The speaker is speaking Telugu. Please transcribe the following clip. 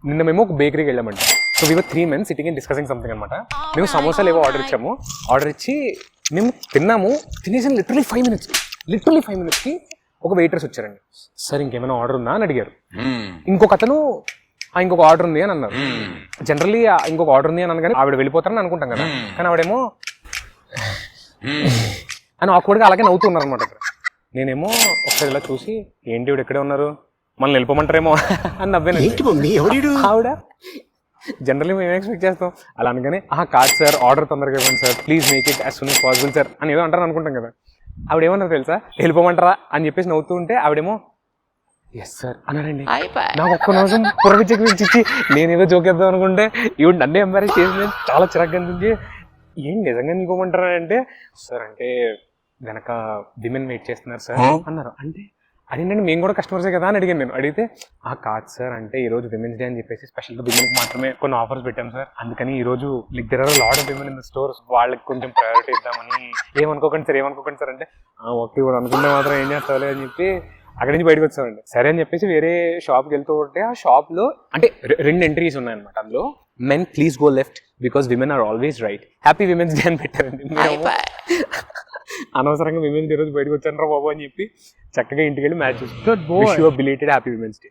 నిన్న మేము ఒక బేకరీకి వెళ్ళామండి. So we were 3 men sitting and discussing something అనమాట. మేము సమోసాలు ఏవో ఆర్డర్ ఇచ్చాము. ఆర్డర్ ఇచ్చి మేము తిన్నాము. తినేసిన లిటరలీ 5 minutesకి ఒక వెయిటర్స్ వచ్చారండి. సార్ ఇంకేమైనా ఆర్డర్ ఉందా అని అడిగారు. ఇంకొక అతను ఇంకొక ఆర్డర్ ఉంది అని అన్నారు. జనరల్లీ ఇంకొక ఆర్డర్ ఉంది అని అనగానే ఆవిడ వెళ్ళిపోతారని అనుకుంటాం కదా, కానీ ఆవిడేమో అని ఆక్వర్డ్గా అలాగే నవ్వుతున్నారు అనమాట. నేనేమో ఒకసారి ఇలా చూసి ఏంటి ఇవిడ ఎక్కడే ఉన్నారు, మనల్ని వెళ్ళిపోమంటారేమో అని నవ్వాను. ఆవిడ జనరల్లీ మేము ఎక్స్పెక్ట్ చేస్తాం అలా అనగానే కాదు సార్, ఆర్డర్ తొందరగా ఇవ్వండి sir, please make it as soon as possible sir అని ఏదో అంటారు అనుకుంటాం కదా. ఆవిడేమన్నారు తెలుసా, వెళ్ళిపోమంటారా అని చెప్పేసి నవ్వుతూ ఉంటే ఆవిడేమో ఎస్ సార్ అన్నారండి. నాకు ఒక్క నిమిషం పురవిచ్చి నేనేదో జోకేద్దాం అనుకుంటే ఈవిడ నన్నే ఎంబారెస్ చేసింది. చాలా చిరాగ్గా అనిపించి ఏం నిజంగా వెళ్ళిపోమంటారా అంటే, సార్ అంటే వెనక విమెన్ వెయిట్ చేస్తున్నారు సార్ అన్నారు. అంటే అదేంటంటే మేము కూడా కస్టమర్సే కదా అని అడిగాను. నేను అడిగితే కాదు సార్, అంటే ఈ రోజు విమెన్స్ డే అని చెప్పేసి స్పెషల్గా విమెన్కి మాత్రమే కొన్ని ఆఫర్స్ పెట్టాం సార్, అందుకని ఈ రోజు like there are lot of women in the stores, వాళ్ళకి కొంచెం ప్రయారిటీ ఇద్దామని. ఏమనుకోకండి సార్ అంటే ఓకే ఇప్పుడు అనుకుంటే మాత్రం ఏం చేస్తావులే అని చెప్పి అక్కడి నుంచి బయటకు వచ్చామండి. సరే అని చెప్పేసి వేరే షాప్కి వెళ్తూ ఉంటే ఆ షాప్లో అంటే 2 ఎంట్రీస్ ఉన్నాయన్నమాట. అందులో men please go left because women are always right, happy women's day అని పెట్టారండి. అనవసరంగా విమెన్స్ డే రోజు బయటకు వచ్చాను రా బాబు అని చెప్పి చక్కగా ఇంటికి వెళ్ళి మ్యాచ్ చూసి బిలేటెడ్ హ్యాపీ విమెన్స్ డే.